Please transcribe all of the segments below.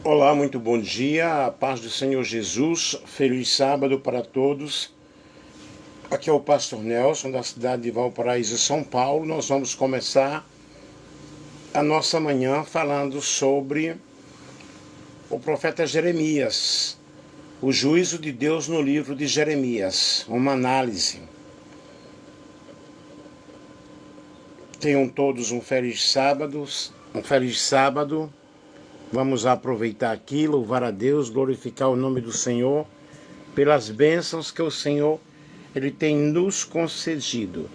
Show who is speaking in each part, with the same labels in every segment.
Speaker 1: Olá, muito bom dia, a paz do Senhor Jesus, feliz sábado para todos. Aqui é o pastor Nelson, da cidade de Valparaíso, São Paulo. Nós vamos começar a nossa manhã falando sobre o profeta Jeremias, o juízo de Deus no livro de Jeremias, uma análise. Tenham todos um feliz sábado. Vamos aproveitar aqui, louvar a Deus, glorificar o nome do Senhor pelas bênçãos que o Senhor Ele tem nos concedido.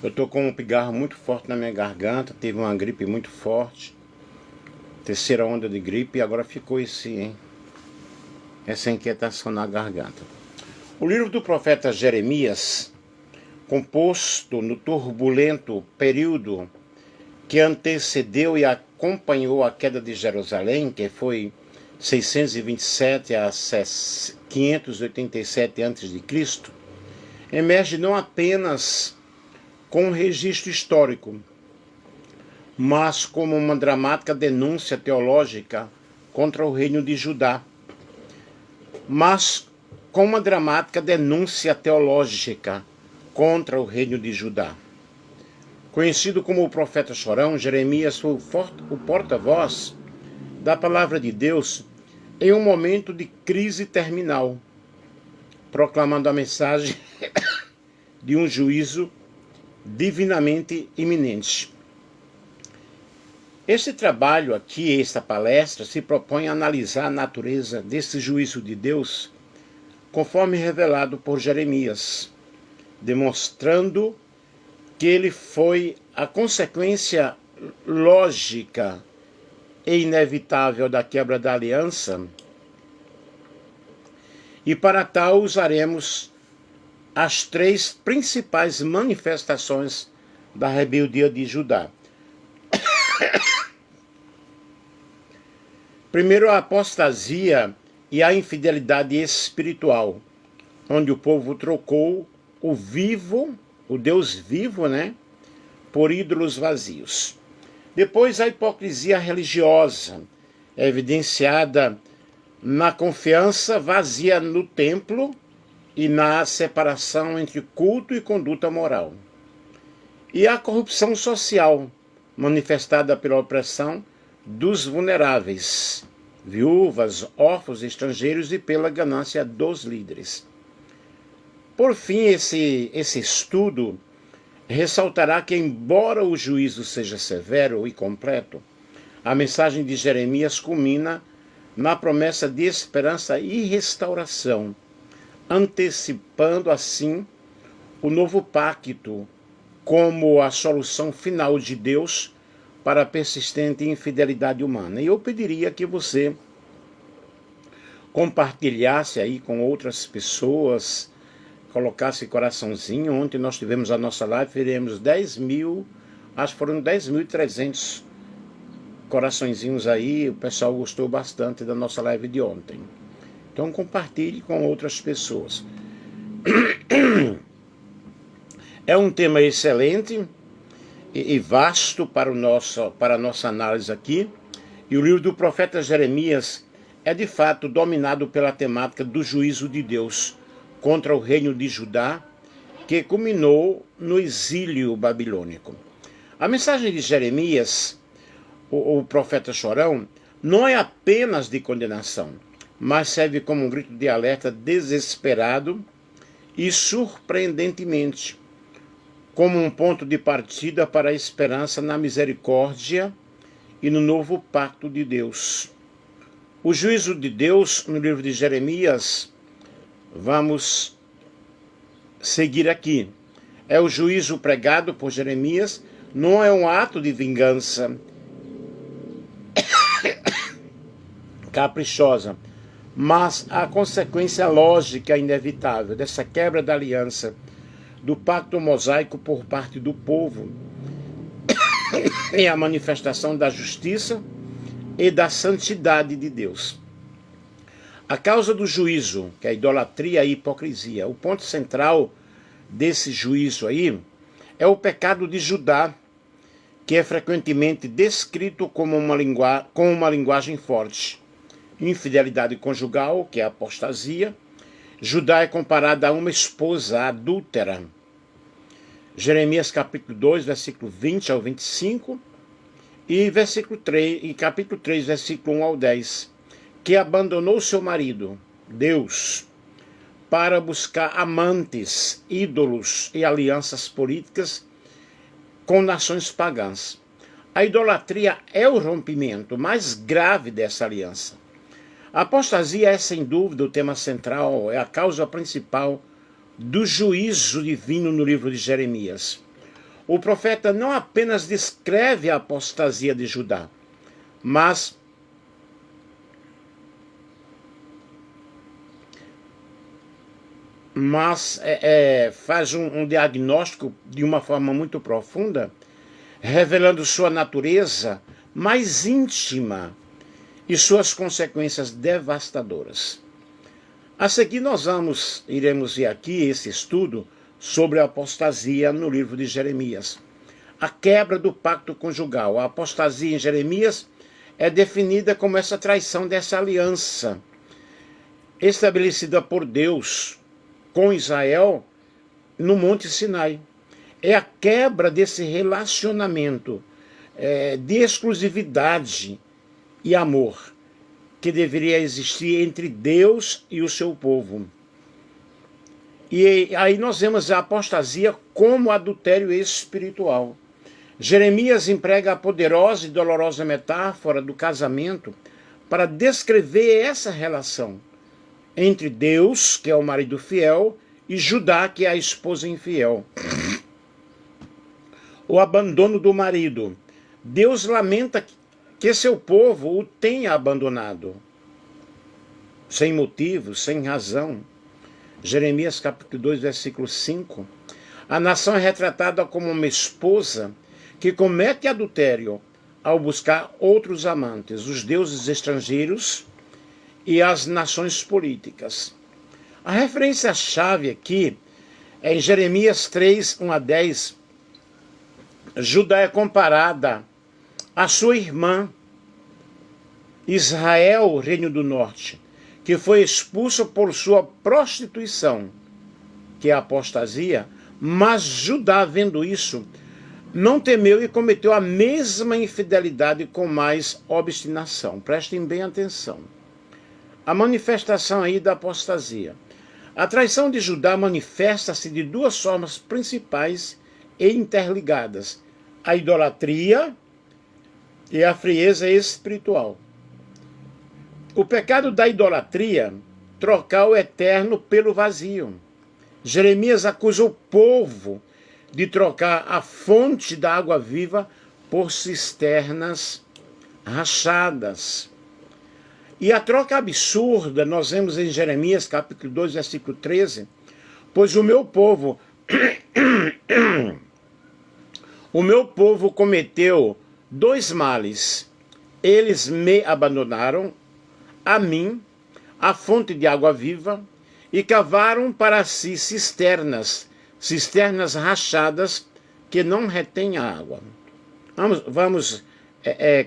Speaker 1: Eu estou com um pigarro muito forte na minha garganta, tive uma gripe muito forte, terceira onda de gripe, e agora ficou essa inquietação na garganta. O livro do profeta Jeremias, composto no turbulento período que antecedeu e acompanhou a queda de Jerusalém, que foi 627 a 587 a.C., emerge não apenas com um registro histórico, mas como uma dramática denúncia teológica contra o reino de Judá. Conhecido como o profeta chorão, Jeremias foi o porta-voz da palavra de Deus em um momento de crise terminal, proclamando a mensagem de um juízo divinamente iminente. Este trabalho aqui, esta palestra, se propõe a analisar a natureza desse juízo de Deus, conforme revelado por Jeremias, demonstrando que ele foi a consequência lógica e inevitável da quebra da aliança, e para tal usaremos as três principais manifestações da rebeldia de Judá. Primeiro, a apostasia e a infidelidade espiritual, onde o povo trocou o Deus vivo, por ídolos vazios. Depois, a hipocrisia religiosa, evidenciada na confiança vazia no templo e na separação entre culto e conduta moral. E a corrupção social, manifestada pela opressão dos vulneráveis, viúvas, órfãos, estrangeiros, e pela ganância dos líderes. Por fim, esse estudo ressaltará que, embora o juízo seja severo e completo, a mensagem de Jeremias culmina na promessa de esperança e restauração, antecipando assim o novo pacto como a solução final de Deus para a persistente infidelidade humana. E eu pediria que você compartilhasse aí com outras pessoas, colocasse coraçãozinho. Ontem nós tivemos a nossa live, tivemos 10.000, acho que foram 10.300 coraçõezinhos aí. O pessoal gostou bastante da nossa live de ontem. Então compartilhe com outras pessoas. É um tema excelente e vasto para a nossa análise aqui. E o livro do profeta Jeremias é de fato dominado pela temática do juízo de Deus contra o reino de Judá, que culminou no exílio babilônico. A mensagem de Jeremias, o profeta chorão, não é apenas de condenação, mas serve como um grito de alerta desesperado e, surpreendentemente, como um ponto de partida para a esperança na misericórdia e no novo pacto de Deus. O juízo de Deus, no livro de Jeremias, vamos seguir aqui. É o juízo pregado por Jeremias, não é um ato de vingança caprichosa, mas a consequência lógica e inevitável dessa quebra da aliança, do pacto mosaico por parte do povo, e a manifestação da justiça e da santidade de Deus. A causa do juízo, que é a idolatria e a hipocrisia, o ponto central desse juízo aí é o pecado de Judá, que é frequentemente descrito como com uma linguagem forte. Infidelidade conjugal, que é a apostasia. Judá é comparada a uma esposa adúltera. Jeremias capítulo 2, versículo 20 ao 25, e capítulo 3, versículo 1 ao 10, que abandonou seu marido, Deus, para buscar amantes, ídolos e alianças políticas com nações pagãs. A idolatria é o rompimento mais grave dessa aliança. A apostasia é, sem dúvida, o tema central, é a causa principal do juízo divino no livro de Jeremias. O profeta não apenas descreve a apostasia de Judá, mas faz um diagnóstico de uma forma muito profunda, revelando sua natureza mais íntima e suas consequências devastadoras. A seguir nós iremos ver aqui esse estudo sobre a apostasia no livro de Jeremias. A quebra do pacto conjugal. A apostasia em Jeremias é definida como essa traição dessa aliança estabelecida por Deus com Israel no Monte Sinai. É a quebra desse relacionamento de exclusividade e amor que deveria existir entre Deus e o seu povo. E aí nós vemos a apostasia como adultério espiritual. Jeremias emprega a poderosa e dolorosa metáfora do casamento para descrever essa relação entre Deus, que é o marido fiel, e Judá, que é a esposa infiel. O abandono do marido. Deus lamenta que seu povo o tenha abandonado, sem motivo, sem razão. Jeremias capítulo 2, versículo 5. A nação é retratada como uma esposa que comete adultério ao buscar outros amantes, os deuses estrangeiros e as nações políticas. A referência-chave aqui é em Jeremias 3, 1 a 10. Judá é comparada a sua irmã, Israel, reino do norte, que foi expulso por sua prostituição, que é a apostasia, mas Judá, vendo isso, não temeu e cometeu a mesma infidelidade com mais obstinação. Prestem bem atenção. A manifestação aí da apostasia. A traição de Judá manifesta-se de duas formas principais e interligadas: a idolatria e a frieza espiritual. O pecado da idolatria, trocar o eterno pelo vazio. Jeremias acusa o povo de trocar a fonte da água viva por cisternas rachadas. E a troca absurda, nós vemos em Jeremias capítulo 2, versículo 13, pois o meu povo cometeu dois males. Eles me abandonaram, a mim, a fonte de água viva, e cavaram para si cisternas rachadas que não retêm a água. Vamos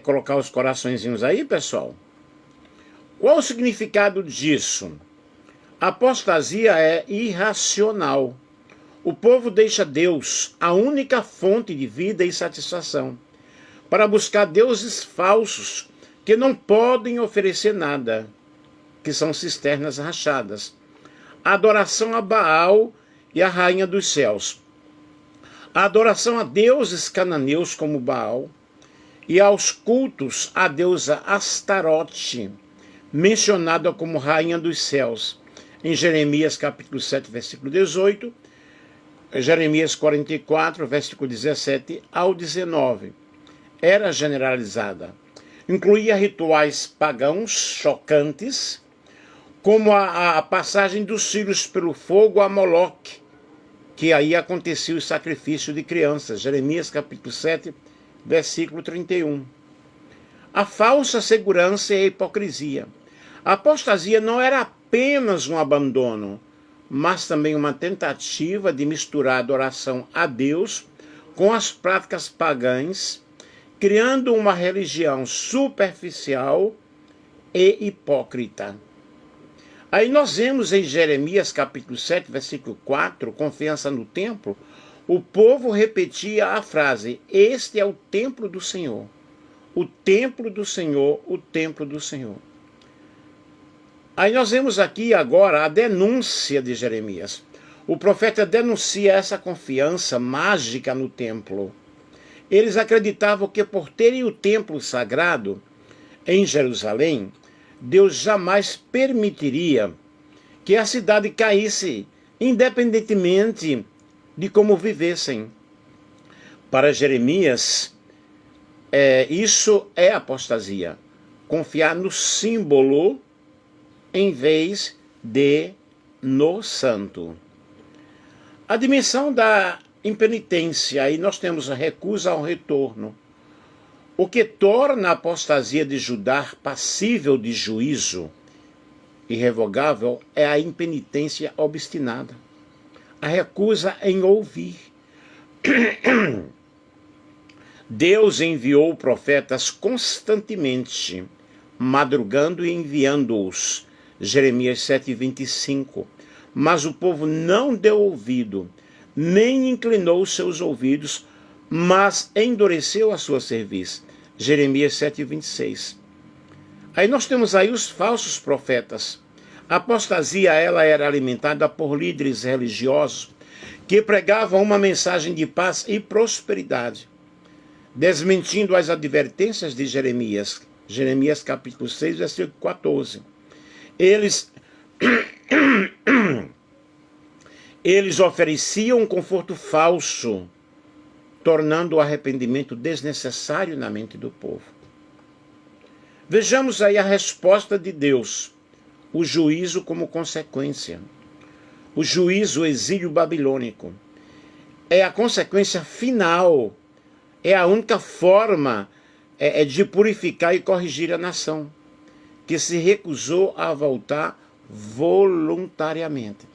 Speaker 1: colocar os coraçõezinhos aí, pessoal? Qual o significado disso? A apostasia é irracional. O povo deixa Deus, a única fonte de vida e satisfação, para buscar deuses falsos que não podem oferecer nada, que são cisternas rachadas. A adoração a Baal e a rainha dos céus. A adoração a deuses cananeus como Baal e aos cultos à deusa Astarote, mencionada como rainha dos céus, em Jeremias capítulo 7, versículo 18, Jeremias 44, versículo 17 ao 19. Era generalizada. Incluía rituais pagãos chocantes, como a passagem dos filhos pelo fogo a Moloque, que aí acontecia o sacrifício de crianças. Jeremias capítulo 7, versículo 31. A falsa segurança e a hipocrisia. A apostasia não era apenas um abandono, mas também uma tentativa de misturar a adoração a Deus com as práticas pagãs criando uma religião superficial e hipócrita. Aí nós vemos em Jeremias capítulo 7, versículo 4, confiança no templo, o povo repetia a frase: este é o templo do Senhor, o templo do Senhor, o templo do Senhor. Aí nós vemos aqui agora a denúncia de Jeremias. O profeta denuncia essa confiança mágica no templo. Eles acreditavam que por terem o templo sagrado em Jerusalém, Deus jamais permitiria que a cidade caísse, independentemente de como vivessem. Para Jeremias, isso é apostasia. Confiar no símbolo em vez de no santo. A dimensão da impenitência, aí nós temos a recusa ao retorno. O que torna a apostasia de Judá passível de juízo irrevogável é a impenitência obstinada, a recusa em ouvir. Deus enviou profetas constantemente, madrugando e enviando-os. Jeremias 7:25. Mas o povo não deu ouvido, nem inclinou os seus ouvidos, mas endureceu a sua cerviz. Jeremias 7:26. Aí nós temos aí os falsos profetas. A apostasia, ela era alimentada por líderes religiosos que pregavam uma mensagem de paz e prosperidade, desmentindo as advertências de Jeremias. Jeremias capítulo 6, versículo 14. Eles ofereciam um conforto falso, tornando o arrependimento desnecessário na mente do povo. Vejamos aí a resposta de Deus, o juízo como consequência. O juízo, o exílio babilônico, é a consequência final, é a única forma de purificar e corrigir a nação, que se recusou a voltar voluntariamente.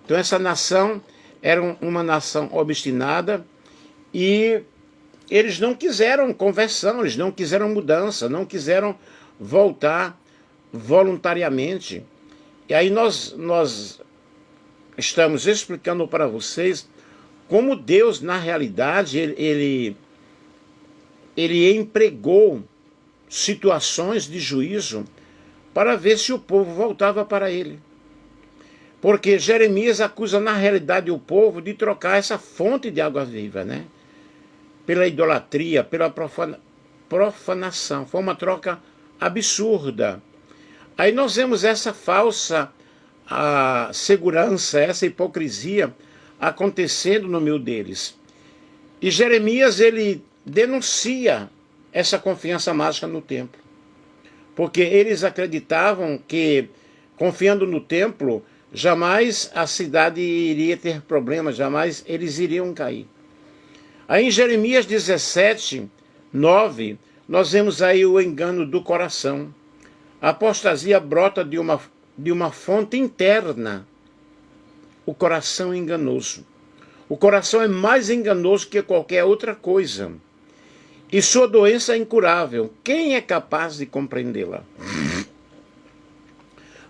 Speaker 1: Então essa nação era uma nação obstinada e eles não quiseram conversão, eles não quiseram mudança, não quiseram voltar voluntariamente. E aí nós estamos explicando para vocês como Deus, na realidade, ele empregou situações de juízo para ver se o povo voltava para ele. Porque Jeremias acusa, na realidade, o povo de trocar essa fonte de água viva, né? Pela idolatria, pela profanação. Foi uma troca absurda. Aí nós vemos essa falsa segurança, essa hipocrisia acontecendo no meio deles. E Jeremias, ele denuncia essa confiança mágica no templo. Porque eles acreditavam que, confiando no templo, jamais a cidade iria ter problemas, jamais eles iriam cair. Aí em Jeremias 17, 9, nós vemos aí o engano do coração. A apostasia brota de uma fonte interna, o coração enganoso. O coração é mais enganoso que qualquer outra coisa. E sua doença é incurável. Quem é capaz de compreendê-la?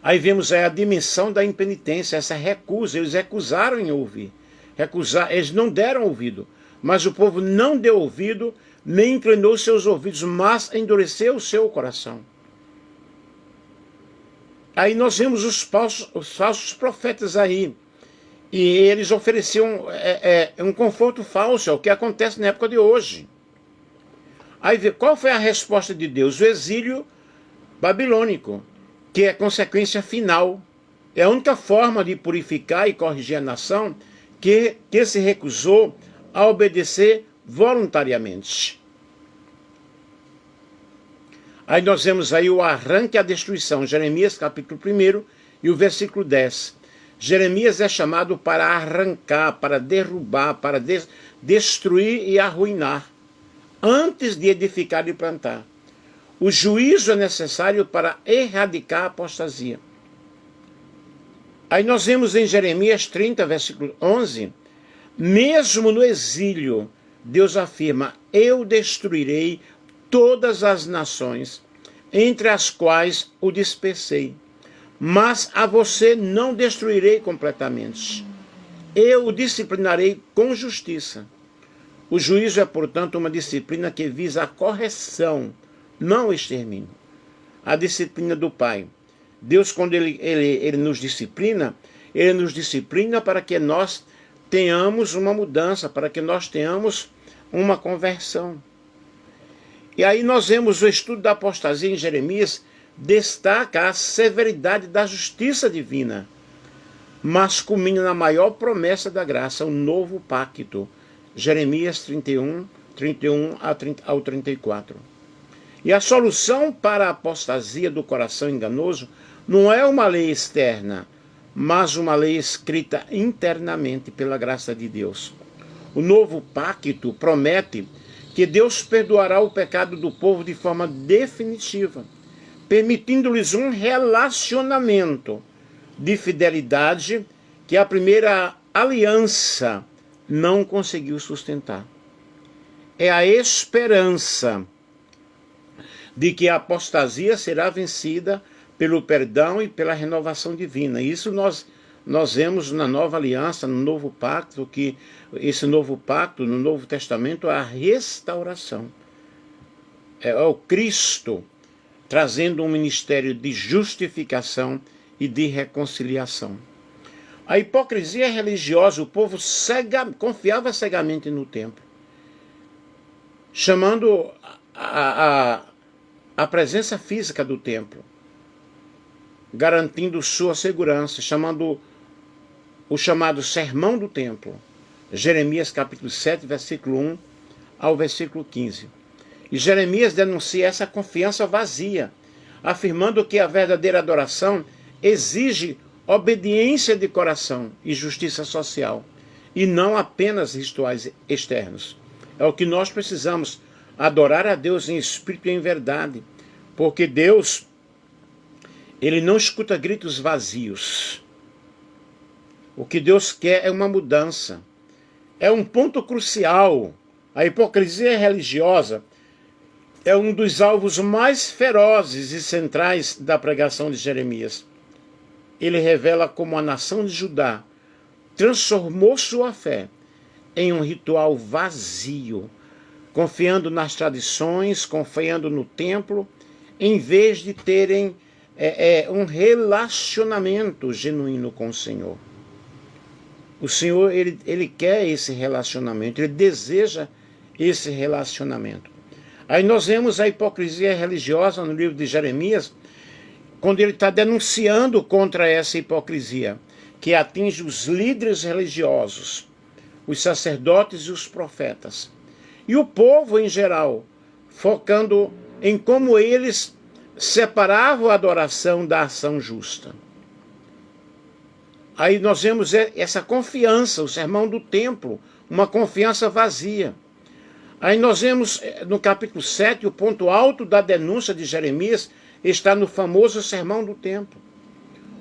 Speaker 1: Aí vemos aí a dimensão da impenitência, essa recusa. Eles recusaram em ouvir. Eles não deram ouvido. Mas o povo não deu ouvido, nem inclinou seus ouvidos, mas endureceu o seu coração. Aí nós vemos os falsos profetas aí. E eles ofereciam um conforto falso, é o que acontece na época de hoje. Aí qual foi a resposta de Deus? O exílio babilônico, que é a consequência final. É a única forma de purificar e corrigir a nação que se recusou a obedecer voluntariamente. Aí nós vemos aí o arranque e a destruição, Jeremias capítulo 1 e o versículo 10. Jeremias é chamado para arrancar, para derrubar, para destruir e arruinar, antes de edificar e plantar. O juízo é necessário para erradicar a apostasia. Aí nós vemos em Jeremias 30, versículo 11, mesmo no exílio, Deus afirma: eu destruirei todas as nações, entre as quais o dispersei. Mas a você não destruirei completamente. Eu o disciplinarei com justiça. O juízo é, portanto, uma disciplina que visa a correção, não o extermínio. A disciplina do Pai. Deus, quando ele nos disciplina para que nós tenhamos uma mudança, para que nós tenhamos uma conversão. E aí nós vemos o estudo da apostasia em Jeremias, destaca a severidade da justiça divina, mas culmina na maior promessa da graça, o novo pacto. Jeremias 31 ao 34. E a solução para a apostasia do coração enganoso não é uma lei externa, mas uma lei escrita internamente pela graça de Deus. O novo pacto promete que Deus perdoará o pecado do povo de forma definitiva, permitindo-lhes um relacionamento de fidelidade que a primeira aliança não conseguiu sustentar. É a esperança de que a apostasia será vencida pelo perdão e pela renovação divina. Isso nós vemos na nova aliança, no novo pacto, que esse novo pacto, no Novo Testamento, é a restauração. É o Cristo trazendo um ministério de justificação e de reconciliação. A hipocrisia religiosa, o povo confiava cegamente no templo, chamando a presença física do templo, garantindo sua segurança, chamando o chamado sermão do templo. Jeremias capítulo 7, versículo 1 ao versículo 15. E Jeremias denuncia essa confiança vazia, afirmando que a verdadeira adoração exige obediência de coração e justiça social, e não apenas rituais externos. É o que nós precisamos, adorar a Deus em espírito e em verdade, porque Deus, Ele não escuta gritos vazios. O que Deus quer é uma mudança. É um ponto crucial. A hipocrisia religiosa é um dos alvos mais ferozes e centrais da pregação de Jeremias. Ele revela como a nação de Judá transformou sua fé em um ritual vazio, confiando nas tradições, confiando no templo, em vez de terem um relacionamento genuíno com o Senhor. O Senhor, ele quer esse relacionamento, ele deseja esse relacionamento. Aí nós vemos a hipocrisia religiosa no livro de Jeremias, quando ele está denunciando contra essa hipocrisia, que atinge os líderes religiosos, os sacerdotes e os profetas, e o povo em geral, focando em como eles separavam a adoração da ação justa. Aí nós vemos essa confiança, o sermão do templo, uma confiança vazia. Aí nós vemos no capítulo 7, o ponto alto da denúncia de Jeremias está no famoso sermão do templo.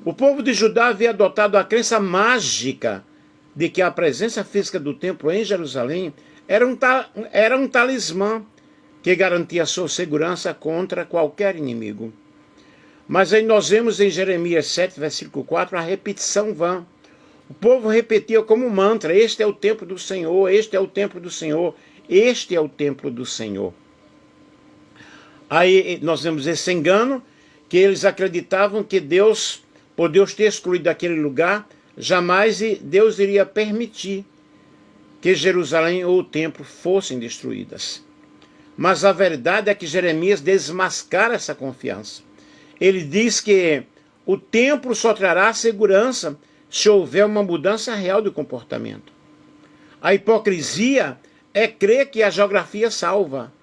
Speaker 1: O povo de Judá havia adotado a crença mágica de que a presença física do templo em Jerusalém era um talismã que garantia sua segurança contra qualquer inimigo. Mas aí nós vemos em Jeremias 7, versículo 4, a repetição vã. O povo repetia como mantra: este é o templo do Senhor, este é o templo do Senhor, este é o templo do Senhor. Aí nós vemos esse engano, que eles acreditavam que Deus, por Deus ter excluído aquele lugar, jamais Deus iria permitir que Jerusalém ou o templo fossem destruídas. Mas a verdade é que Jeremias desmascara essa confiança. Ele diz que o templo só trará segurança se houver uma mudança real de comportamento. A hipocrisia é crer que a geografia salva,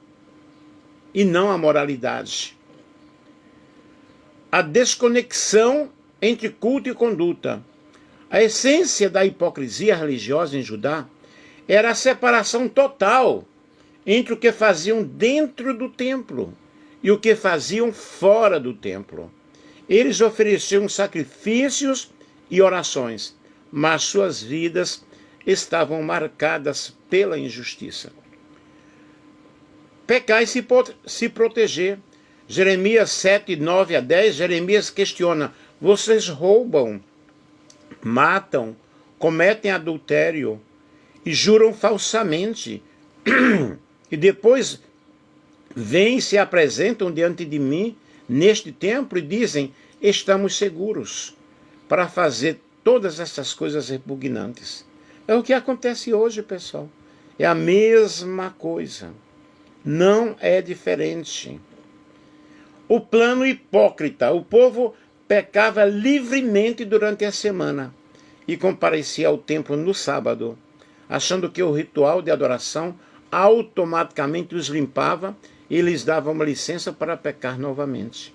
Speaker 1: e não a moralidade. A desconexão entre culto e conduta. A essência da hipocrisia religiosa em Judá era a separação total entre o que faziam dentro do templo e o que faziam fora do templo. Eles ofereciam sacrifícios e orações, mas suas vidas estavam marcadas pela injustiça. pecar e se proteger. Jeremias 7, 9 a 10, Jeremias questiona: vocês roubam, matam, cometem adultério e juram falsamente, e depois vêm e se apresentam diante de mim neste templo e dizem: estamos seguros, para fazer todas essas coisas repugnantes. É o que acontece hoje, pessoal. É a mesma coisa. Não é diferente. O plano hipócrita. O povo pecava livremente durante a semana e comparecia ao templo no sábado, achando que o ritual de adoração automaticamente os limpava e lhes dava uma licença para pecar novamente.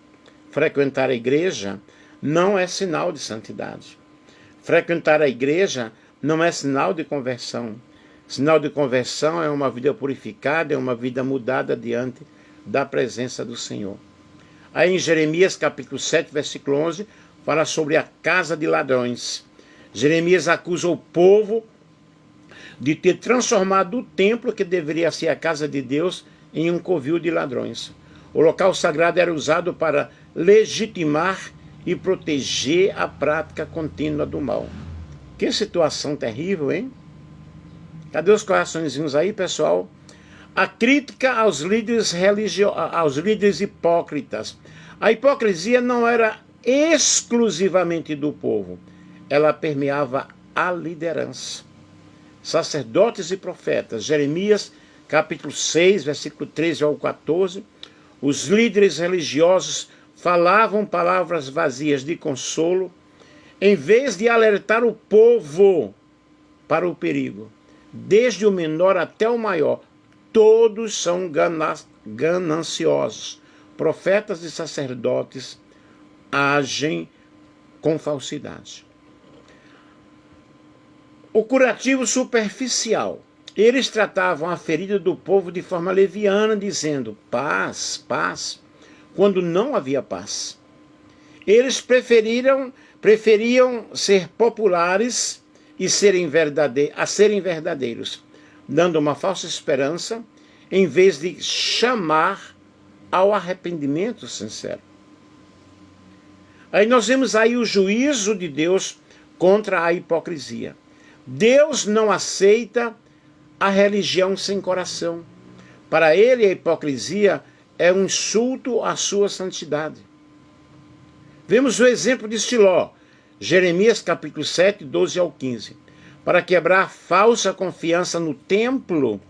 Speaker 1: Frequentar a igreja não é sinal de santidade. Frequentar a igreja não é sinal de conversão. Sinal de conversão é uma vida purificada, é uma vida mudada diante da presença do Senhor. Aí em Jeremias capítulo 7, versículo 11, fala sobre a casa de ladrões. Jeremias acusa o povo de ter transformado o templo, que deveria ser a casa de Deus, em um covil de ladrões. O local sagrado era usado para legitimar e proteger a prática contínua do mal. Que situação terrível, hein? Cadê os coraçõezinhos aí, pessoal? A crítica aos líderes aos líderes hipócritas. A hipocrisia não era exclusivamente do povo. Ela permeava a liderança. Sacerdotes e profetas. Jeremias, capítulo 6, versículo 13 ao 14. Os líderes religiosos falavam palavras vazias de consolo, em vez de alertar o povo para o perigo. Desde o menor até o maior, todos são gananciosos. Profetas e sacerdotes agem com falsidade. O curativo superficial. Eles tratavam a ferida do povo de forma leviana, dizendo paz, paz, quando não havia paz. Eles preferiam ser populares e serem verdadeiros, dando uma falsa esperança, em vez de chamar ao arrependimento sincero. Aí nós vemos aí o juízo de Deus contra a hipocrisia. Deus não aceita a religião sem coração. Para ele, a hipocrisia é um insulto à sua santidade. Vemos o exemplo de Siló, Jeremias capítulo 7, 12 ao 15. Para quebrar a falsa confiança no templo,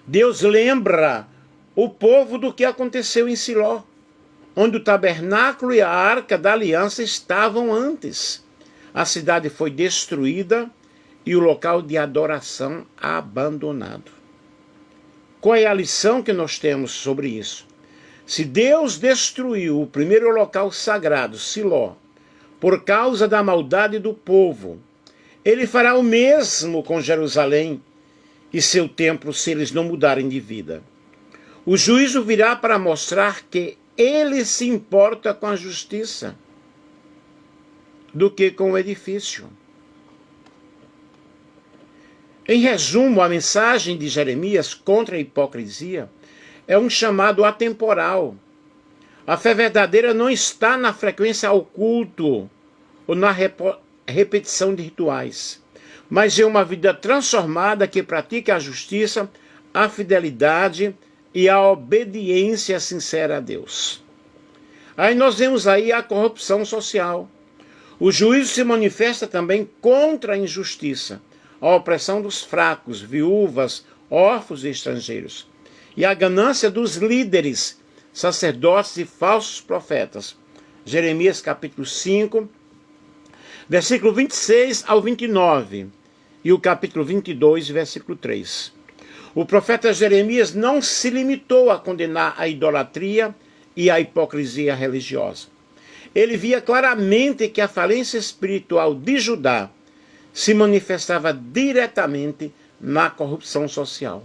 Speaker 1: Deus lembra o povo do que aconteceu em Siló, onde o tabernáculo e a arca da aliança estavam antes. A cidade foi destruída e o local de adoração abandonado. Qual é a lição que nós temos sobre isso? Se Deus destruiu o primeiro local sagrado, Siló, por causa da maldade do povo, ele fará o mesmo com Jerusalém e seu templo se eles não mudarem de vida. O juízo virá para mostrar que ele se importa com a justiça do que com o edifício. Em resumo, a mensagem de Jeremias contra a hipocrisia é um chamado atemporal. A fé verdadeira não está na frequência ao culto ou na repetição de rituais, mas é uma vida transformada que pratica a justiça, a fidelidade e a obediência sincera a Deus. Aí nós vemos aí a corrupção social. O juízo se manifesta também contra a injustiça, a opressão dos fracos, viúvas, órfãos e estrangeiros, e a ganância dos líderes, sacerdotes e falsos profetas. Jeremias capítulo 5, versículo 26 ao 29, e o capítulo 22, versículo 3. O profeta Jeremias não se limitou a condenar a idolatria e a hipocrisia religiosa. Ele via claramente que a falência espiritual de Judá se manifestava diretamente na corrupção social.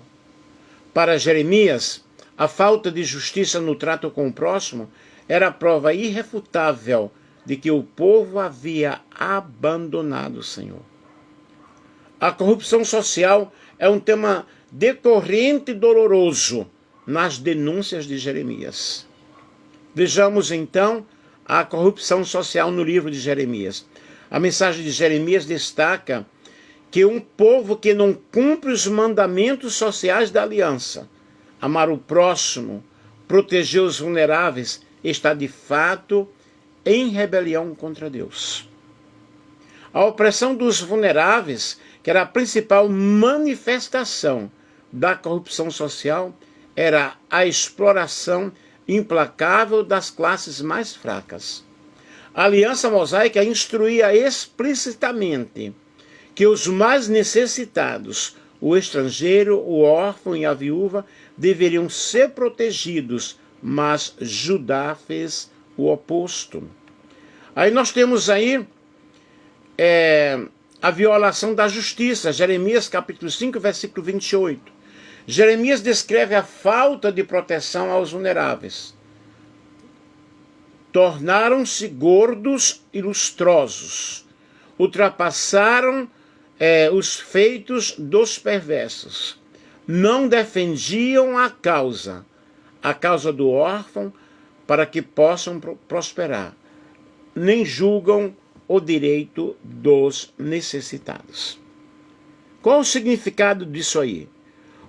Speaker 1: Para Jeremias, a falta de justiça no trato com o próximo era a prova irrefutável de que o povo havia abandonado o Senhor. A corrupção social é um tema decorrente e doloroso nas denúncias de Jeremias. Vejamos então a corrupção social no livro de Jeremias. A mensagem de Jeremias destaca que um povo que não cumpre os mandamentos sociais da aliança, amar o próximo, proteger os vulneráveis, está de fato em rebelião contra Deus. A opressão dos vulneráveis, que era a principal manifestação da corrupção social, era a exploração implacável das classes mais fracas. A aliança mosaica instruía explicitamente que os mais necessitados, o estrangeiro, o órfão e a viúva, deveriam ser protegidos, mas Judá fez o oposto. Aí nós temos aí a violação da justiça, Jeremias capítulo 5, versículo 28. Jeremias descreve a falta de proteção aos vulneráveis. Tornaram-se gordos e lustrosos, ultrapassaram os feitos dos perversos, não defendiam a causa do órfão, para que possam prosperar, nem julgam o direito dos necessitados. Qual o significado disso aí?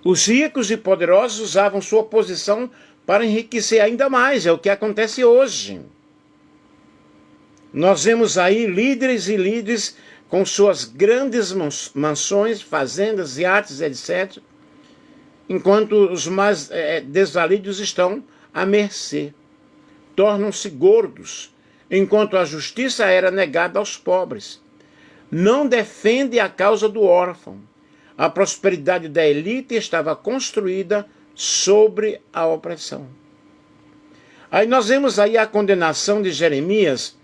Speaker 1: Os ricos e poderosos usavam sua posição para enriquecer ainda mais, é o que acontece hoje. Nós vemos aí líderes e líderes com suas grandes mansões, fazendas, iates, etc., enquanto os mais desvalidos estão à mercê. Tornam-se gordos, enquanto a justiça era negada aos pobres. Não defende a causa do órfão. A prosperidade da elite estava construída sobre a opressão. Aí nós vemos aí a condenação de Jeremias,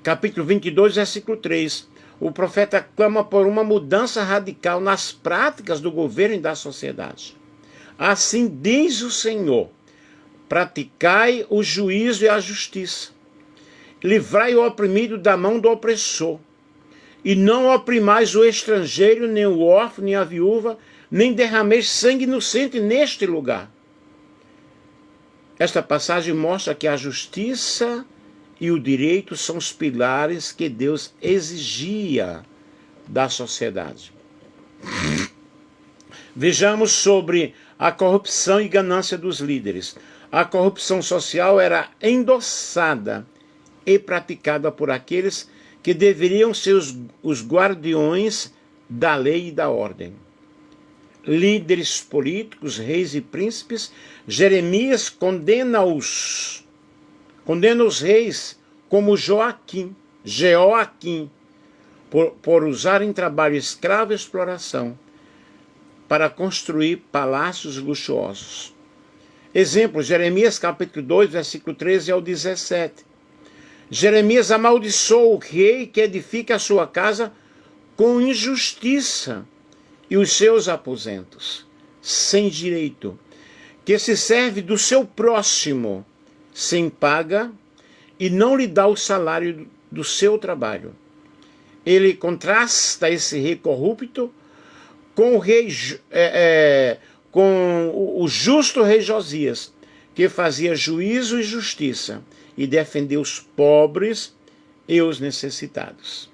Speaker 1: capítulo 22, versículo 3. O profeta clama por uma mudança radical nas práticas do governo e da sociedade. Assim diz o Senhor: praticai o juízo e a justiça. Livrai o oprimido da mão do opressor. E não oprimais o estrangeiro, nem o órfão, nem a viúva, nem derrameis sangue inocente neste lugar. Esta passagem mostra que a justiça e o direito são os pilares que Deus exigia da sociedade. Vejamos sobre a corrupção e ganância dos líderes. A corrupção social era endossada e praticada por aqueles que deveriam ser os guardiões da lei e da ordem. Líderes políticos, reis e príncipes, Jeremias condena os reis como Joaquim, por usarem trabalho escravo e exploração para construir palácios luxuosos. Exemplo, Jeremias capítulo 2, versículo 13 ao 17. Jeremias amaldiçoou o rei que edifica a sua casa com injustiça e os seus aposentos, sem direito, que se serve do seu próximo, sem paga, e não lhe dá o salário do seu trabalho. Ele contrasta esse rei corrupto com o justo rei Josias, que fazia juízo e justiça e defendeu os pobres e os necessitados.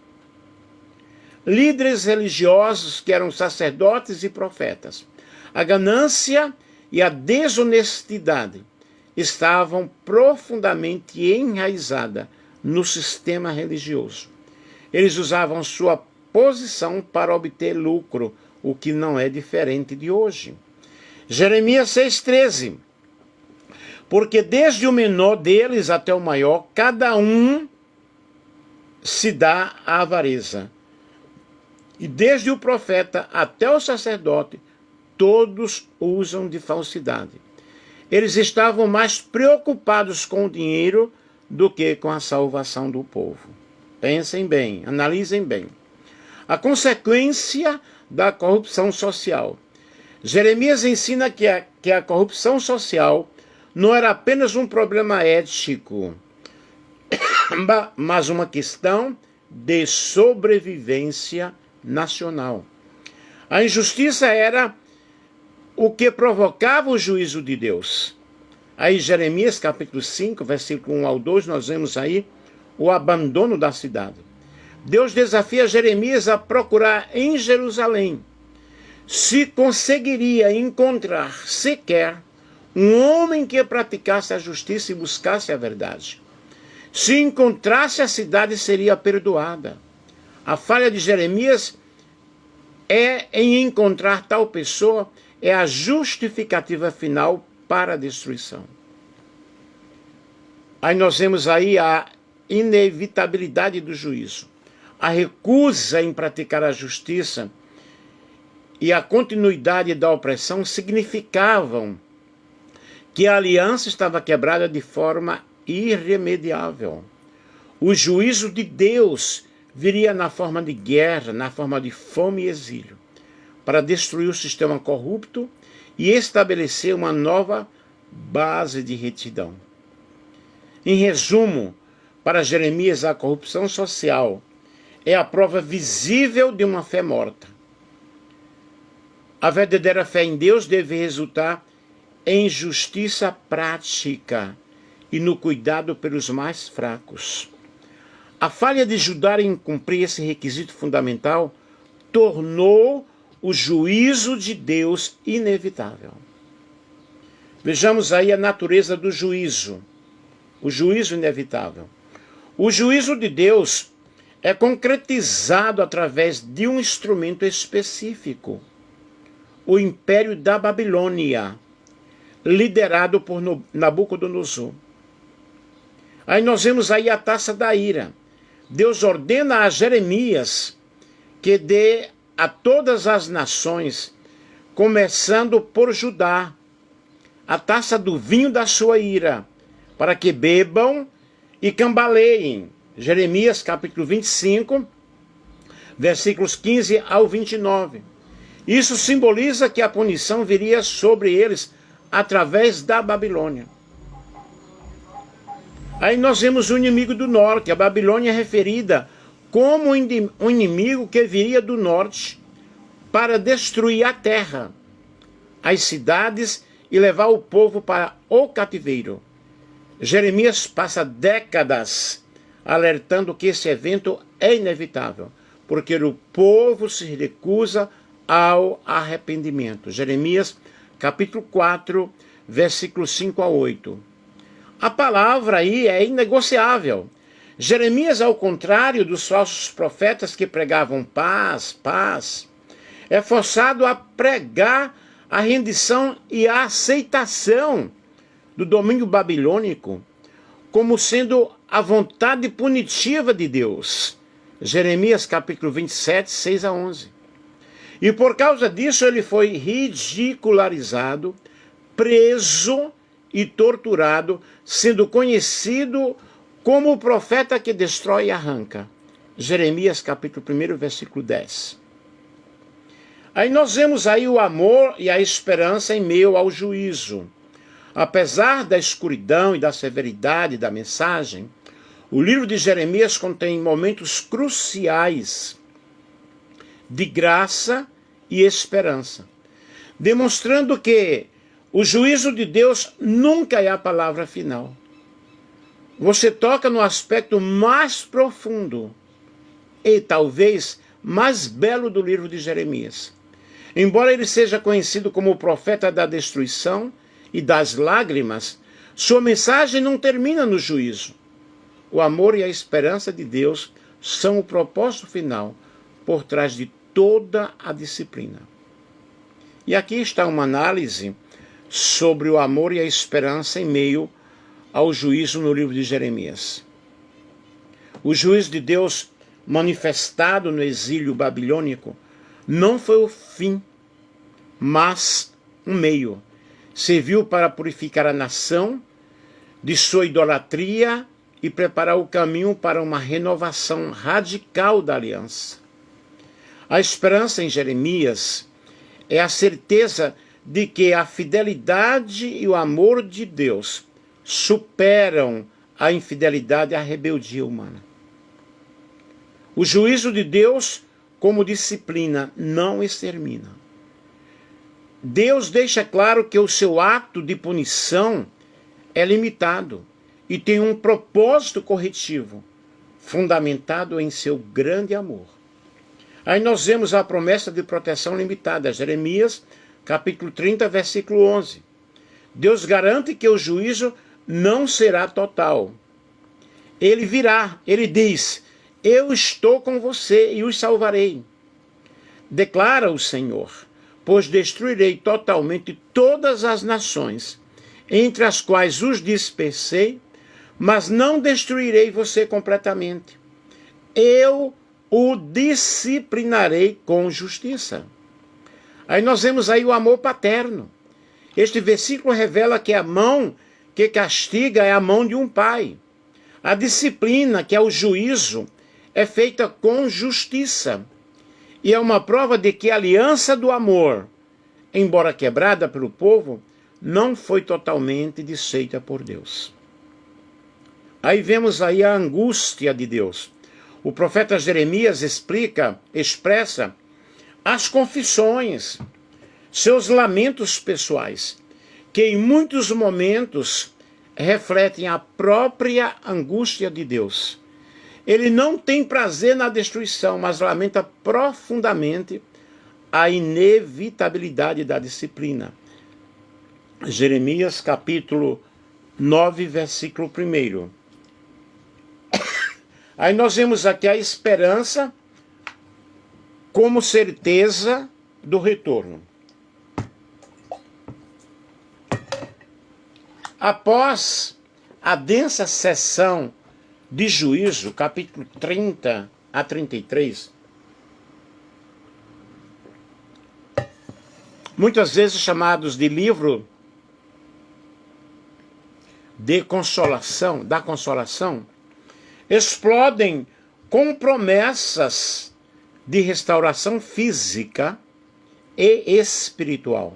Speaker 1: Líderes religiosos que eram sacerdotes e profetas. A ganância e a desonestidade estavam profundamente enraizadas no sistema religioso. Eles usavam sua posição para obter lucro, o que não é diferente de hoje. Jeremias 6,13. Porque desde o menor deles até o maior, cada um se dá à avareza. E desde o profeta até o sacerdote, todos usam de falsidade. Eles estavam mais preocupados com o dinheiro do que com a salvação do povo. Pensem bem, analisem bem. A consequência da corrupção social. Jeremias ensina que a corrupção social não era apenas um problema ético, mas uma questão de sobrevivência nacional. A injustiça era o que provocava o juízo de Deus. Aí Jeremias capítulo 5, versículo 1 ao 2, nós vemos aí o abandono da cidade. Deus desafia Jeremias a procurar em Jerusalém se conseguiria encontrar sequer um homem que praticasse a justiça e buscasse a verdade. Se encontrasse, a cidade seria perdoada. A falha de Jeremias em encontrar tal pessoa é a justificativa final para a destruição. Aí nós vemos aí a inevitabilidade do juízo. A recusa em praticar a justiça e a continuidade da opressão significavam que a aliança estava quebrada de forma irremediável. O juízo de Deus viria na forma de guerra, na forma de fome e exílio, para destruir o sistema corrupto e estabelecer uma nova base de retidão. Em resumo, para Jeremias, a corrupção social é a prova visível de uma fé morta. A verdadeira fé em Deus deve resultar em justiça prática e no cuidado pelos mais fracos. A falha de Judá em cumprir esse requisito fundamental tornou o juízo de Deus inevitável. Vejamos aí a natureza do juízo. O juízo inevitável. O juízo de Deus é concretizado através de um instrumento específico. O Império da Babilônia, liderado por Nabucodonosor. Aí nós vemos aí a taça da ira. Deus ordena a Jeremias que dê a todas as nações, começando por Judá, a taça do vinho da sua ira, para que bebam e cambaleiem. Jeremias capítulo 25, versículos 15 ao 29. Isso simboliza que a punição viria sobre eles através da Babilônia. Aí nós vemos o inimigo do norte. A Babilônia é referida como um inimigo que viria do norte para destruir a terra, as cidades e levar o povo para o cativeiro. Jeremias passa décadas alertando que esse evento é inevitável, porque o povo se recusa ao arrependimento. Jeremias capítulo 4, versículos 5 a 8. A palavra aí é inegociável. Jeremias, ao contrário dos falsos profetas que pregavam paz, paz, é forçado a pregar a rendição e a aceitação do domínio babilônico como sendo a vontade punitiva de Deus. Jeremias capítulo 27, 6 a 11. E por causa disso ele foi ridicularizado, preso e torturado, sendo conhecido como o profeta que destrói e arranca. Jeremias capítulo 1, versículo 10. Aí nós vemos aí o amor e a esperança em meio ao juízo. Apesar da escuridão e da severidade da mensagem, o livro de Jeremias contém momentos cruciais de graça e esperança, demonstrando que o juízo de Deus nunca é a palavra final. Você toca no aspecto mais profundo e talvez mais belo do livro de Jeremias. Embora ele seja conhecido como o profeta da destruição e das lágrimas, sua mensagem não termina no juízo. O amor e a esperança de Deus são o propósito final por trás de toda a disciplina. E aqui está uma análise sobre o amor e a esperança em meio ao juízo no livro de Jeremias. O juízo de Deus manifestado no exílio babilônico não foi o fim, mas um meio. Serviu para purificar a nação de sua idolatria e preparar o caminho para uma renovação radical da aliança. A esperança em Jeremias é a certeza de que a fidelidade e o amor de Deus superam a infidelidade e a rebeldia humana. O juízo de Deus, como disciplina, não extermina. Deus deixa claro que o seu ato de punição é limitado e tem um propósito corretivo, fundamentado em seu grande amor. Aí nós vemos a promessa de proteção limitada, Jeremias, capítulo 30, versículo 11. Deus garante que o juízo não será total. Ele virá, ele diz, eu estou com você e os salvarei. Declara o Senhor, pois destruirei totalmente todas as nações, entre as quais os dispersei, mas não destruirei você completamente. Eu o disciplinarei com justiça. Aí nós vemos aí o amor paterno. Este versículo revela que a mão que castiga é a mão de um pai. A disciplina, que é o juízo, é feita com justiça. E é uma prova de que a aliança do amor, embora quebrada pelo povo, não foi totalmente desfeita por Deus. Aí vemos aí a angústia de Deus. O profeta Jeremias expressa as confissões, seus lamentos pessoais, que em muitos momentos refletem a própria angústia de Deus. Ele não tem prazer na destruição, mas lamenta profundamente a inevitabilidade da disciplina. Jeremias capítulo 9, versículo 1. Aí nós vemos aqui a esperança como certeza do retorno. Após a densa sessão de juízo, capítulo 30 a 33, muitas vezes chamados de livro de consolação, da consolação, explodem com promessas de restauração física e espiritual.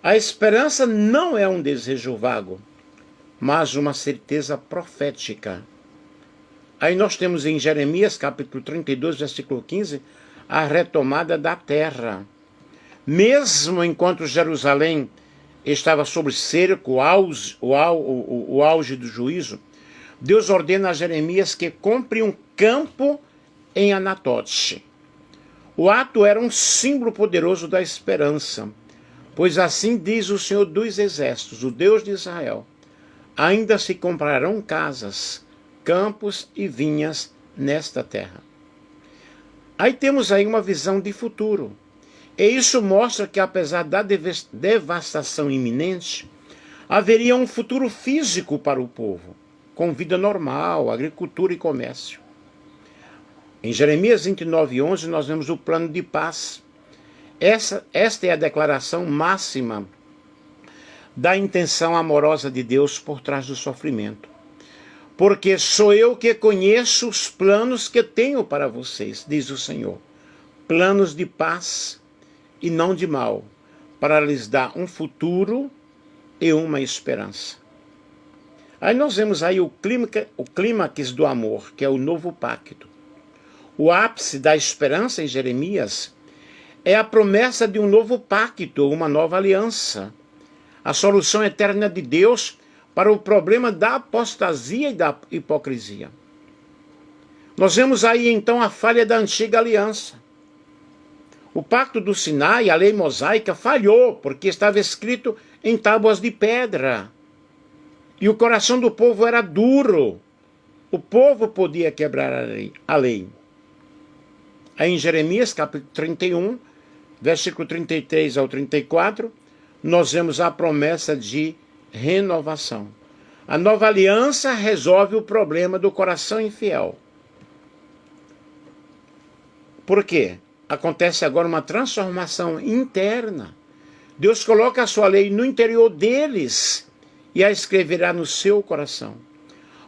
Speaker 1: A esperança não é um desejo vago, mas uma certeza profética. Aí nós temos em Jeremias, capítulo 32, versículo 15, a retomada da terra. Mesmo enquanto Jerusalém estava sob cerco, o auge do juízo, Deus ordena a Jeremias que compre um campo em Anatote. O ato era um símbolo poderoso da esperança, pois assim diz o Senhor dos Exércitos, o Deus de Israel: ainda se comprarão casas, campos e vinhas nesta terra. Aí temos aí uma visão de futuro. E isso mostra que, apesar da devastação iminente, haveria um futuro físico para o povo, com vida normal, agricultura e comércio. Em Jeremias 29, 11, nós vemos o plano de paz. Esta é a declaração máxima da intenção amorosa de Deus por trás do sofrimento. Porque sou eu que conheço os planos que tenho para vocês, diz o Senhor. Planos de paz e não de mal, para lhes dar um futuro e uma esperança. Aí nós vemos aí o clímax do amor, que é o novo pacto. O ápice da esperança em Jeremias é a promessa de um novo pacto, uma nova aliança. A solução eterna de Deus para o problema da apostasia e da hipocrisia. Nós vemos aí então a falha da antiga aliança. O pacto do Sinai, a lei mosaica, falhou porque estava escrito em tábuas de pedra. E o coração do povo era duro. O povo podia quebrar a lei. Aí em Jeremias capítulo 31, versículo 33 ao 34, nós vemos a promessa de renovação. A nova aliança resolve o problema do coração infiel. Por quê? Acontece agora uma transformação interna. Deus coloca a sua lei no interior deles e a escreverá no seu coração.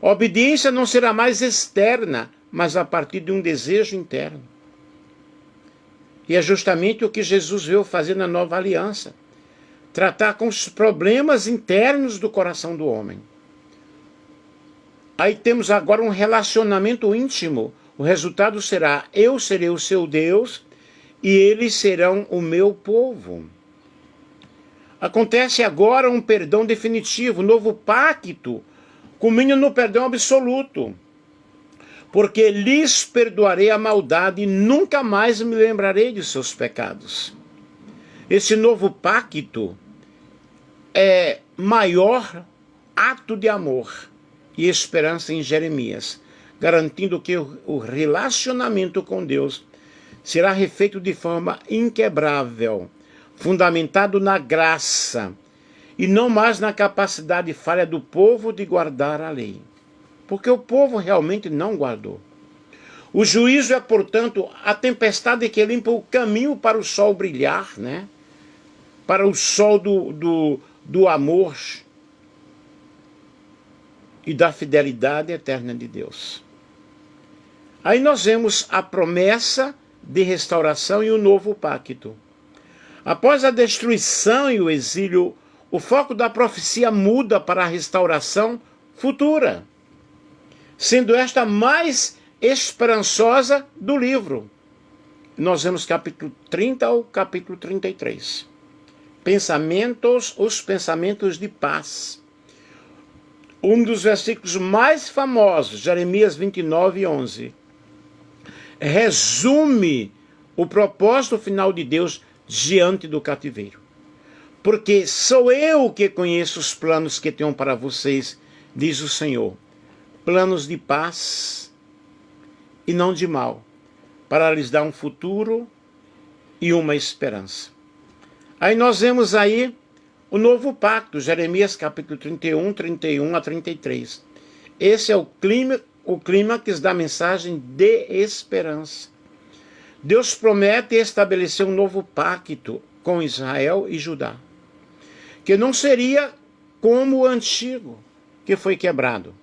Speaker 1: A obediência não será mais externa, mas a partir de um desejo interno. E é justamente o que Jesus veio fazer na nova aliança. Tratar com os problemas internos do coração do homem. Aí temos agora um relacionamento íntimo. O resultado será: eu serei o seu Deus e eles serão o meu povo. Acontece agora um perdão definitivo, um novo pacto, culmina no perdão absoluto. Porque lhes perdoarei a maldade e nunca mais me lembrarei de seus pecados. Esse novo pacto é maior ato de amor e esperança em Jeremias, garantindo que o relacionamento com Deus será refeito de forma inquebrável, fundamentado na graça e não mais na capacidade falha do povo de guardar a lei. Porque o povo realmente não guardou. O juízo é, portanto, a tempestade que limpa o caminho para o sol brilhar, né? Para o sol do amor e da fidelidade eterna de Deus. Aí nós vemos a promessa de restauração e o novo pacto. Após a destruição e o exílio, o foco da profecia muda para a restauração futura, sendo esta mais esperançosa do livro. Nós vemos capítulo 30 ao capítulo 33. Os pensamentos de paz. Um dos versículos mais famosos, Jeremias 29:11, resume o propósito final de Deus diante do cativeiro. Porque sou eu que conheço os planos que tenho para vocês, diz o Senhor. Planos de paz e não de mal, para lhes dar um futuro e uma esperança. Aí nós vemos aí o novo pacto, Jeremias capítulo 31 a 33. Esse é o clímax da mensagem de esperança. Deus promete estabelecer um novo pacto com Israel e Judá, que não seria como o antigo, que foi quebrado.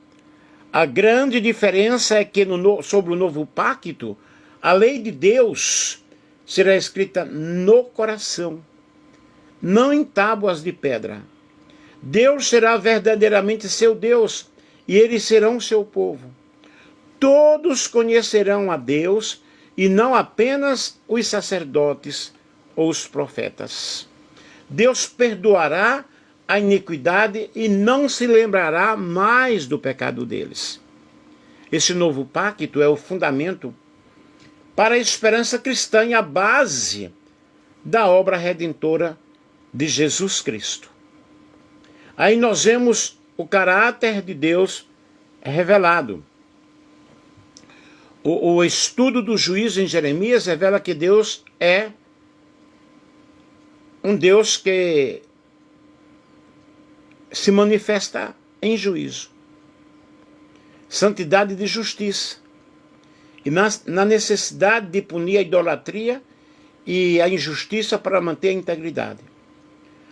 Speaker 1: A grande diferença é que sobre o novo pacto, a lei de Deus será escrita no coração, não em tábuas de pedra. Deus será verdadeiramente seu Deus e eles serão seu povo. Todos conhecerão a Deus e não apenas os sacerdotes ou os profetas. Deus perdoará a iniquidade e não se lembrará mais do pecado deles. Esse novo pacto é o fundamento para a esperança cristã e a base da obra redentora de Jesus Cristo. Aí nós vemos o caráter de Deus revelado. O estudo do juízo em Jeremias revela que Deus é um Deus que se manifesta em juízo, santidade de justiça, e na necessidade de punir a idolatria e a injustiça para manter a integridade.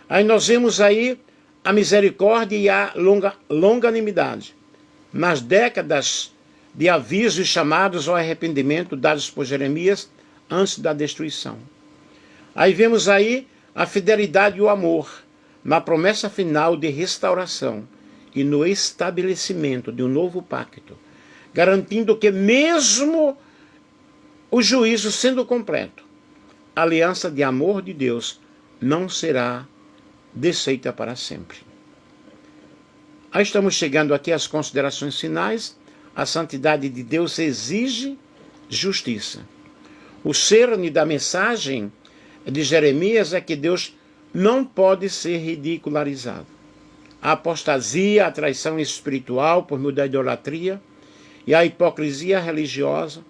Speaker 1: Aí nós vemos aí a misericórdia e a longanimidade nas décadas de avisos e chamados ao arrependimento dados por Jeremias antes da destruição. Aí vemos aí a fidelidade e o amor na promessa final de restauração e no estabelecimento de um novo pacto, garantindo que mesmo o juízo sendo completo, a aliança de amor de Deus não será desfeita para sempre. Aí estamos chegando aqui às considerações finais. A santidade de Deus exige justiça. O cerne da mensagem de Jeremias é que Deus não pode ser ridicularizado. A apostasia, a traição espiritual por meio da idolatria e a hipocrisia religiosa,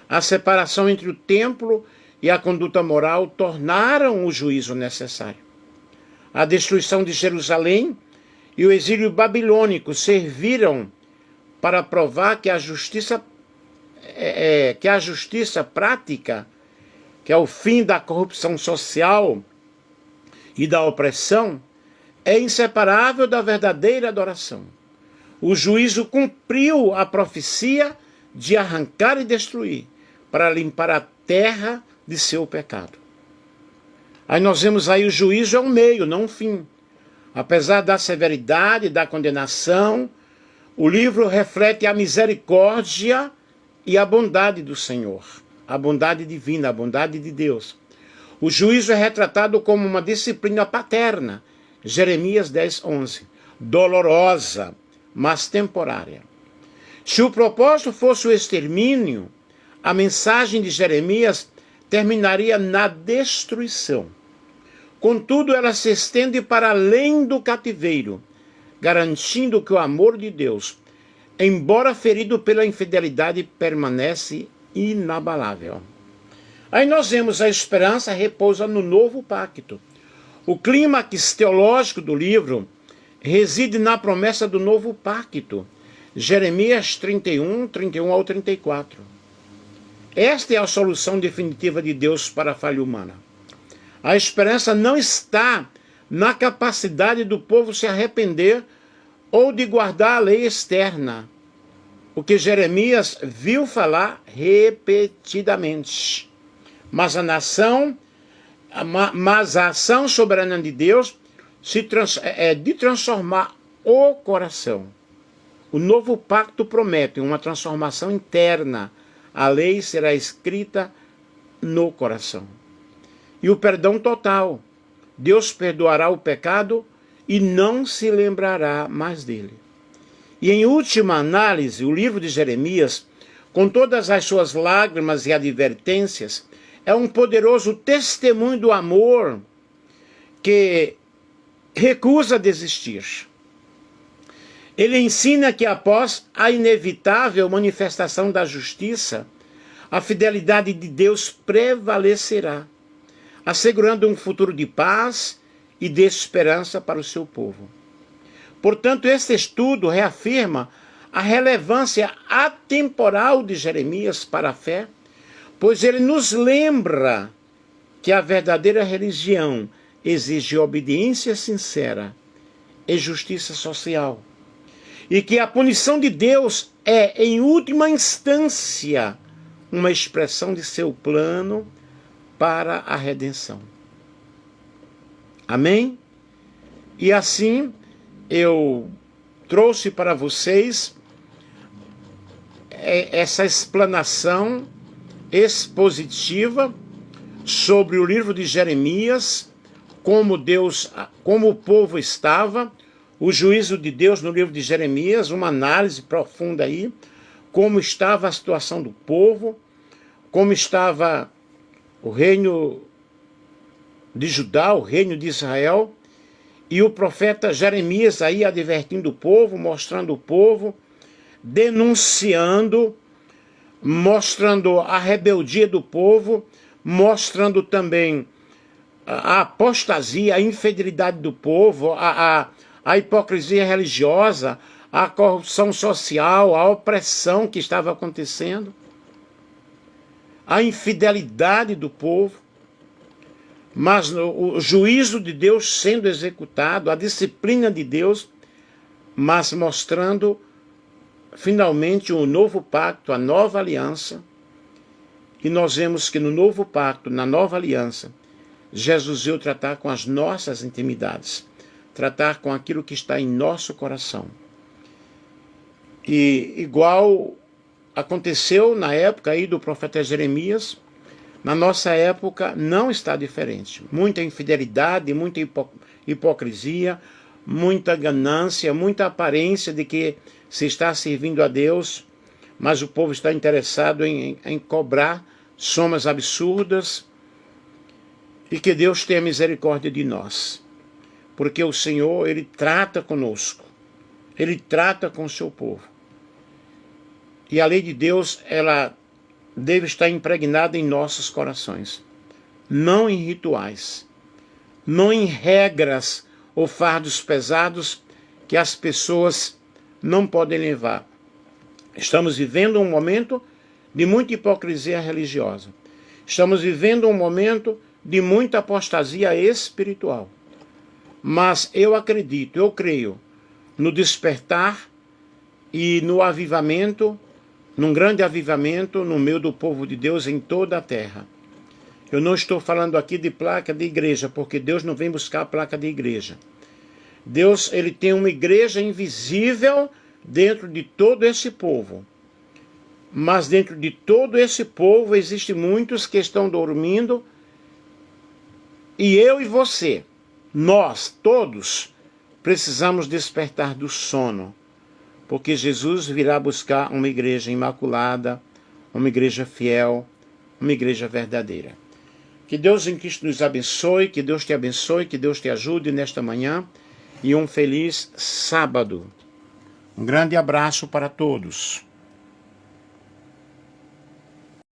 Speaker 1: a separação entre o templo e a conduta moral tornaram o juízo necessário. A destruição de Jerusalém e o exílio babilônico serviram para provar que a justiça prática, que é o fim da corrupção social e da opressão, é inseparável da verdadeira adoração. O juízo cumpriu a profecia de arrancar e destruir, para limpar a terra de seu pecado. Aí nós vemos aí o juízo é um meio, não um fim. Apesar da severidade e da condenação, o livro reflete a misericórdia e a bondade do Senhor, a bondade divina, a bondade de Deus. O juízo é retratado como uma disciplina paterna, Jeremias 10:11. Dolorosa, mas temporária. Se o propósito fosse o extermínio, a mensagem de Jeremias terminaria na destruição. Contudo, ela se estende para além do cativeiro, garantindo que o amor de Deus, embora ferido pela infidelidade, permanece inabalável. Aí nós vemos a esperança repousa no novo pacto. O clímax teológico do livro reside na promessa do novo pacto. Jeremias 31 ao 34. Esta é a solução definitiva de Deus para a falha humana. A esperança não está na capacidade do povo se arrepender ou de guardar a lei externa, o que Jeremias viu falar repetidamente. Mas a ação soberana de Deus é de transformar o coração. O novo pacto promete uma transformação interna. A lei será escrita no coração. E o perdão total. Deus perdoará o pecado e não se lembrará mais dele. E em última análise, o livro de Jeremias, com todas as suas lágrimas e advertências, é um poderoso testemunho do amor que recusa desistir. Ele ensina que após a inevitável manifestação da justiça, a fidelidade de Deus prevalecerá, assegurando um futuro de paz e de esperança para o seu povo. Portanto, este estudo reafirma a relevância atemporal de Jeremias para a fé, pois ele nos lembra que a verdadeira religião exige obediência sincera e justiça social, e que a punição de Deus é, em última instância, uma expressão de seu plano para a redenção. Amém? E assim eu trouxe para vocês essa explanação expositiva sobre o livro de Jeremias, como o povo estava, o juízo de Deus no livro de Jeremias, uma análise profunda aí, como estava a situação do povo, como estava o reino de Judá, o reino de Israel, e o profeta Jeremias aí advertindo o povo, mostrando o povo, denunciando, mostrando a rebeldia do povo, mostrando também a apostasia, a infidelidade do povo, a hipocrisia religiosa, a corrupção social, a opressão que estava acontecendo, a infidelidade do povo, mas o juízo de Deus sendo executado, a disciplina de Deus, mas mostrando finalmente o novo pacto, a nova aliança. E nós vemos que no novo pacto, na nova aliança, Jesus veio tratar com as nossas intimidades, tratar com aquilo que está em nosso coração. E igual aconteceu na época aí do profeta Jeremias, na nossa época não está diferente. Muita infidelidade, muita hipocrisia, muita ganância, muita aparência de que se está servindo a Deus, mas o povo está interessado em cobrar somas absurdas, e que Deus tenha misericórdia de nós, porque o Senhor, Ele trata conosco, Ele trata com o seu povo, e a lei de Deus, ela deve estar impregnada em nossos corações, não em rituais, não em regras ou fardos pesados que as pessoas não podem levar. Estamos vivendo um momento de muita hipocrisia religiosa. Estamos vivendo um momento de muita apostasia espiritual. Mas eu acredito, eu creio no despertar e no avivamento, num grande avivamento no meio do povo de Deus em toda a terra. Eu não estou falando aqui de placa de igreja, porque Deus não vem buscar a placa de igreja. Deus, Ele tem uma igreja invisível dentro de todo esse povo. Mas dentro de todo esse povo existem muitos que estão dormindo, e eu e você nós todos precisamos despertar do sono, porque Jesus virá buscar uma igreja imaculada, uma igreja fiel, uma igreja verdadeira. Que Deus em Cristo nos abençoe, que Deus te abençoe, que Deus te ajude nesta manhã e um feliz sábado. Um grande abraço para todos.